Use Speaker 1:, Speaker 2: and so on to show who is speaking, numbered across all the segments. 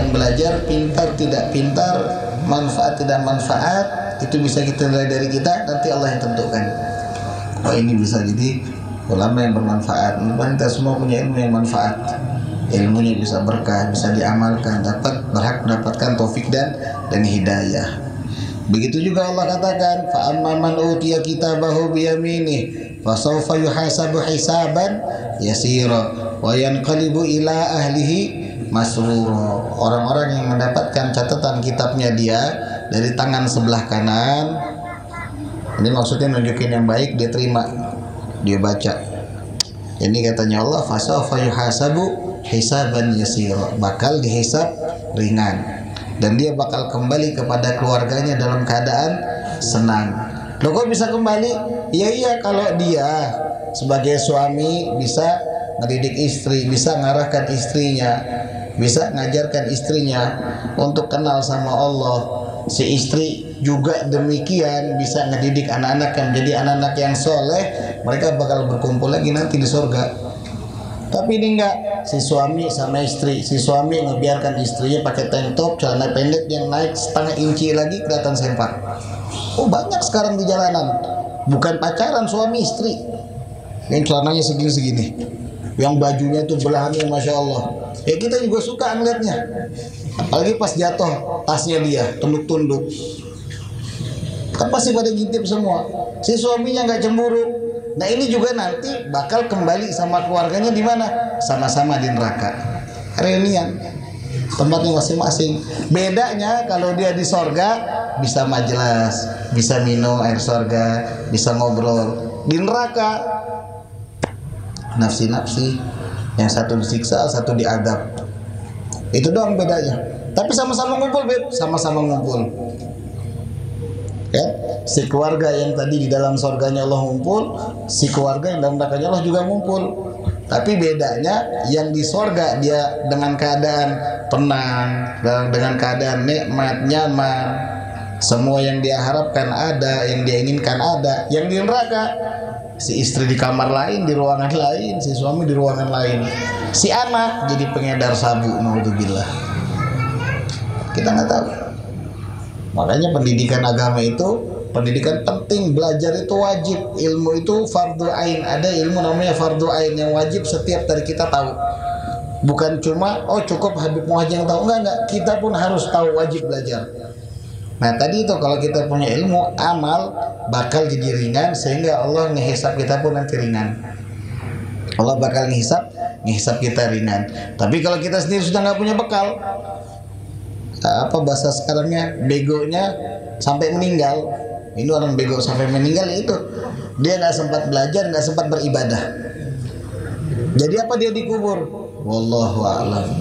Speaker 1: bukan belajar, pintar tidak pintar, manfaat tidak manfaat, itu bisa kita nilai dari kita, nanti Allah yang tentukan. Oh ini bisa jadi ulama yang bermanfaat. Kita semua punya ilmu yang manfaat, ilmunya bisa berkah, bisa diamalkan, berhak mendapatkan taufik dan hidayah. Begitu juga Allah katakan, fa amma man utiya kitabahu bi yaminih fa sawfa yuhasabu hisaban yasira wa yanqalibu ila ahlihi masrura. Orang-orang yang mendapatkan catatan kitabnya dia dari tangan sebelah kanan, ini maksudnya nunjukin yang baik, dia terima, dia baca. Ini katanya Allah, fa sawfa yuhasabu hisaban yasira, bakal dihisab ringan, dan dia bakal kembali kepada keluarganya dalam keadaan senang. Loh kok bisa kembali? Iya kalau dia sebagai suami bisa ngedidik istri, bisa ngarahkan istrinya, bisa ngajarkan istrinya untuk kenal sama Allah. Si istri juga demikian, bisa ngedidik anak-anak yang menjadi anak-anak yang soleh. Mereka bakal berkumpul lagi nanti di surga. Tapi ini enggak, si suami sama istri, si suami ngebiarkan istrinya pakai tank top, celana pendek yang naik setengah inci lagi kelihatan sempak. Oh banyak sekarang di jalanan, bukan pacaran suami istri, yang celananya segini-segini, yang bajunya tuh belahannya masya Allah. Ya kita juga suka ngeliatnya, apalagi pas jatuh tasnya dia tunduk-tunduk, kan pasti pada ngintip semua. Si suaminya nggak cemburu. Nah ini juga nanti bakal kembali sama keluarganya di mana? Sama-sama di neraka. Reunian, tempatnya masing-masing. Bedanya kalau dia di sorga bisa majelis, bisa minum air sorga, bisa ngobrol. Di neraka nafsi-nafsi, yang satu disiksa, satu diadab. Itu doang bedanya. Tapi sama-sama ngumpul, Beb, sama-sama ngumpul. Ya, si keluarga yang tadi di dalam surganya Allah ngumpul, si keluarga yang dalam nerakanya Allah juga ngumpul. Tapi bedanya yang di surga dia dengan keadaan tenang, dengan keadaan nikmat, nyaman, semua yang dia harapkan ada, yang dia inginkan ada. Yang di neraka, si istri di kamar lain, di ruangan lain, si suami di ruangan lain, si anak jadi pengedar sabu, naudzubillah. Kita nggak tahu. Makanya pendidikan agama itu pendidikan penting, belajar itu wajib, ilmu itu fardu ain. Ada ilmu namanya fardu ain yang wajib setiap dari kita tahu. Bukan cuma oh cukup Habib Muhajir yang tahu, enggak, kita pun harus tahu, wajib belajar. Nah tadi itu kalau kita punya ilmu, amal bakal jadi ringan, sehingga Allah ngehisap kita pun nanti ringan. Allah bakal ngehisap kita ringan. Tapi kalau kita sendiri sudah nggak punya bekal, apa bahasa sekarangnya, begonya sampai meninggal. Ini orang bego sampai meninggal, itu dia nggak sempat belajar, nggak sempat beribadah. Jadi apa dia dikubur? Wallahu a'lam.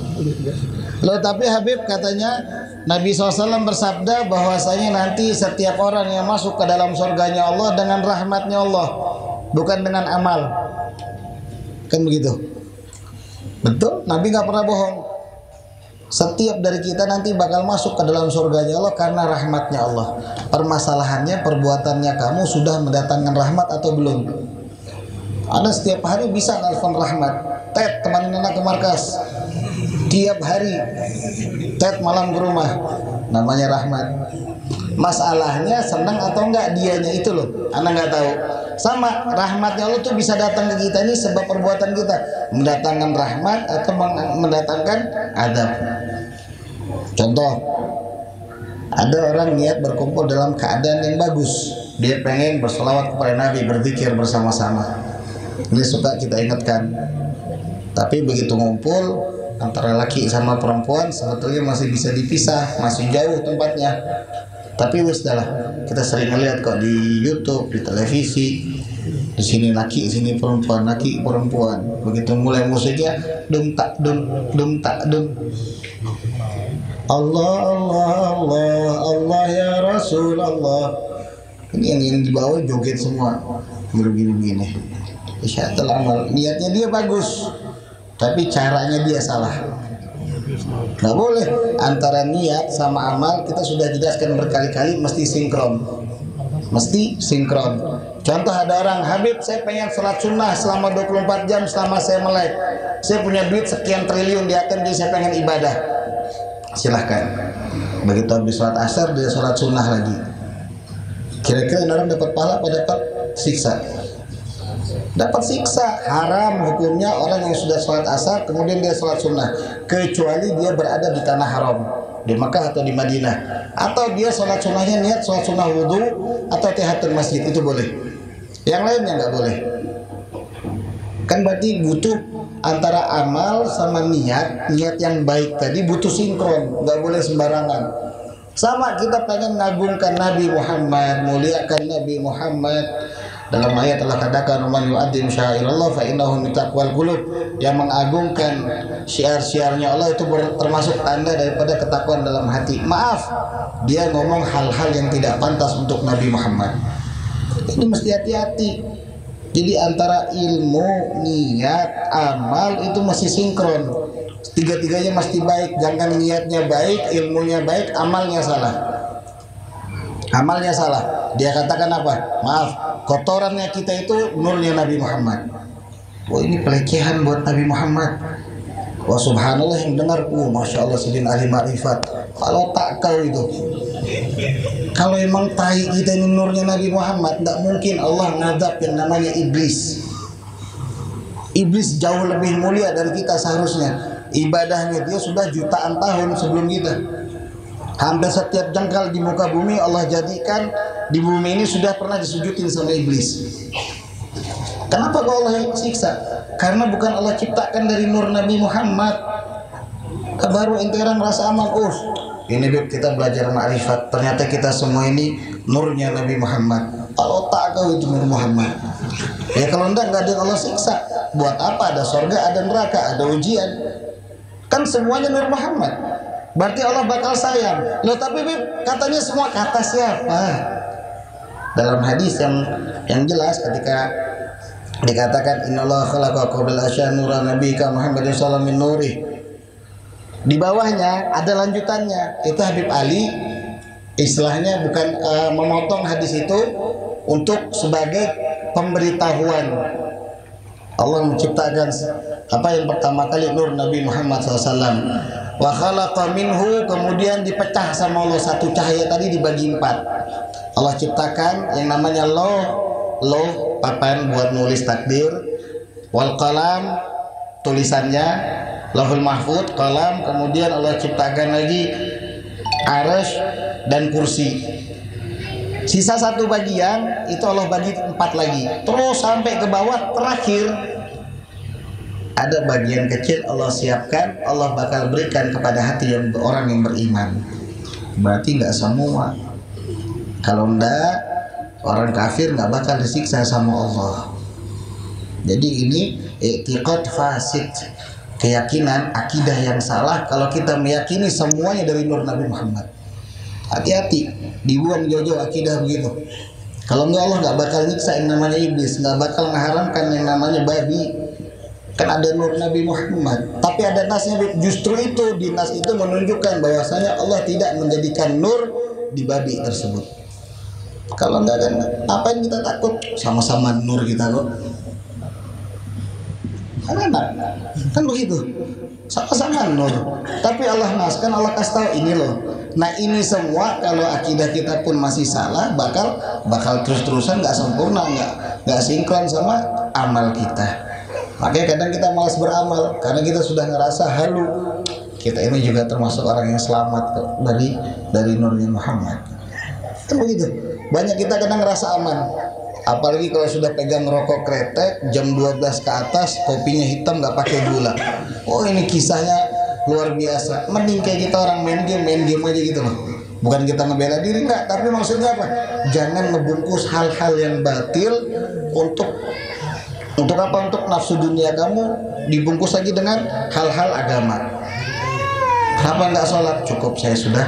Speaker 1: Loh tapi Habib katanya Nabi SAW bersabda bahwasanya nanti setiap orang yang masuk ke dalam surganya Allah dengan rahmatnya Allah, bukan dengan amal. Kan begitu? Betul, Nabi nggak pernah bohong. Setiap dari kita nanti bakal masuk ke dalam surganya Allah karena rahmatnya Allah. Permasalahannya, perbuatannya kamu sudah mendatangkan rahmat atau belum? Anda setiap hari bisa nelfon rahmat, Ted teman anak ke markas, tiap hari Ted malam ke rumah, namanya rahmat. Masalahnya senang atau enggak dianya itu loh, Anda nggak tahu. Sama rahmatnya Allah tuh bisa datang ke kita ini sebab perbuatan kita, mendatangkan rahmat atau mendatangkan adab. Contoh, ada orang niat berkumpul dalam keadaan yang bagus, dia pengen berselawat kepada Nabi, berzikir bersama-sama. Ini suka kita ingatkan. Tapi begitu ngumpul antara laki sama perempuan, sebetulnya masih bisa dipisah, masih jauh tempatnya. Tapi wis dah lah, kita sering melihat kok di YouTube, di televisi, di sini laki, sini perempuan, laki perempuan. Begitu mulai musiknya dum tak dum tak dum. Allah Allah Allah Allah ya Rasulullah. Ini yang di bawah joget semua, begini-begini. Isyatul amal, niatnya dia bagus, tapi caranya dia salah. Nggak boleh antara niat sama amal, kita sudah jelaskan berkali-kali, mesti sinkron. Contoh, ada orang, Habib saya pengen sholat sunnah selama 24 jam selama saya melek, saya punya duit sekian triliun di ATM, jadi saya pengen ibadah. silahkan. Begitu habis sholat asar dia sholat sunnah lagi. Kira-kira orang dapat pahala apa dapat siksa? Dapat siksa. Haram hukumnya orang yang sudah sholat asar kemudian dia sholat sunnah, kecuali dia berada di tanah haram, di Makkah atau di Madinah, atau dia sholat sunnahnya niat sholat sunnah wudhu atau tahiyatul masjid, itu boleh. Yang lainnya nggak boleh. Kan berarti butuh antara amal sama niat yang baik tadi butuh sinkron, nggak boleh sembarangan. Sama kita pengen mengagungkan Nabi Muhammad, muliakan Nabi Muhammad. Dalam ayat Allah katakan, "Man yu'azzim syairallah fa innahu min taqwal qulub." Yang mengagungkan syiar-syiarnya Allah itu termasuk tanda daripada ketakwaan dalam hati. Maaf, dia ngomong hal-hal yang tidak pantas untuk Nabi Muhammad. Ini mesti hati-hati. Jadi antara ilmu, niat, amal itu masih sinkron. Tiga-tiganya mesti baik. Jangan niatnya baik, ilmunya baik, amalnya salah. Amalnya salah. Dia katakan apa? Maaf, kotorannya kita itu nurnya Nabi Muhammad. Wah, ini pelecehan buat Nabi Muhammad. Wah, subhanallah, yang dengar, masya Allah, sidin ahli ma'rifat. Kalau tak kau itu, kalau emang tahi kita ini nurnya Nabi Muhammad, tidak mungkin Allah ngadab yang namanya iblis. Iblis jauh lebih mulia dari kita seharusnya. Ibadahnya dia sudah jutaan tahun sebelum kita. Hampir setiap jengkal di muka bumi Allah jadikan di bumi ini sudah pernah disujudin sama iblis. Kenapa kok Allah yang siksa? Karena bukan Allah ciptakan dari nur Nabi Muhammad. Baru ente orang merasa aman. Ini kita belajar ma'rifat. Ternyata kita semua ini nurnya Nabi Muhammad. Kalau tak kau itu nur Muhammad. Ya kalau enggak ada yang Allah siksa. Buat apa? Ada surga, ada neraka, ada ujian. Kan semuanya nur Muhammad. Berarti Allah bakal sayang. Loh tapi katanya semua kata siapa? Dalam hadis yang jelas ketika dikatakan innallaha khalaqa qabla asyanura nabiyika Muhammadin sallallahu min nurih. Di bawahnya ada lanjutannya. Itu Habib Ali istilahnya bukan memotong hadis itu untuk sebagai pemberitahuan. Allah menciptakan apa yang pertama kali nur Nabi Muhammad SAW. Wa khalaqa minhu, kemudian dipecah sama Allah satu cahaya tadi dibagi 4. Allah ciptakan yang namanya loh papan buat nulis takdir, wal qalam tulisannya, lauhul mahfuz, qalam, kemudian Allah ciptakan lagi arsy dan kursi. Sisa satu bagian itu Allah bagi 4 lagi. Terus sampai ke bawah terakhir ada bagian kecil Allah siapkan, Allah bakal berikan kepada hati orang yang beriman. Berarti nggak semua. Kalau enggak, orang kafir nggak bakal disiksa sama Allah. Jadi ini i'tiqad fasid, keyakinan, akidah yang salah kalau kita meyakini semuanya dari nur Nabi Muhammad. Hati-hati, dibuang jauh-jauh akidah begitu. Kalau enggak, Allah nggak bakal nyiksa yang namanya iblis, nggak bakal mengharamkan yang namanya babi. Kan ada nur Nabi Muhammad, tapi ada nasnya. Justru itu di nas itu menunjukkan bahwasanya Allah tidak menjadikan nur di babi tersebut. Kalau enggak kan apa yang kita takut? Sama-sama nur kita kok. Kan begitu. Sama-sama nur. Tapi Allah naskan, Allah kasih tahu ini loh. Nah ini semua kalau akidah kita pun masih salah, bakal terus-terusan nggak sempurna, nggak sinkron sama amal kita. Makanya kadang kita malas beramal karena kita sudah ngerasa halu. Kita ini juga termasuk orang yang selamat dari nurnya Muhammad. Kan begitu. Banyak kita kadang ngerasa aman. Apalagi kalau sudah pegang rokok kretek jam 12 ke atas, kopinya hitam nggak pakai gula. Oh ini kisahnya luar biasa. Mending kayak kita orang main game aja gitu loh. Bukan kita ngebela diri enggak, tapi maksudnya apa? Jangan ngebungkus hal-hal yang batil untuk apa? Untuk nafsu dunia kamu dibungkus lagi dengan hal-hal agama. Kenapa nggak sholat? Cukup saya sudah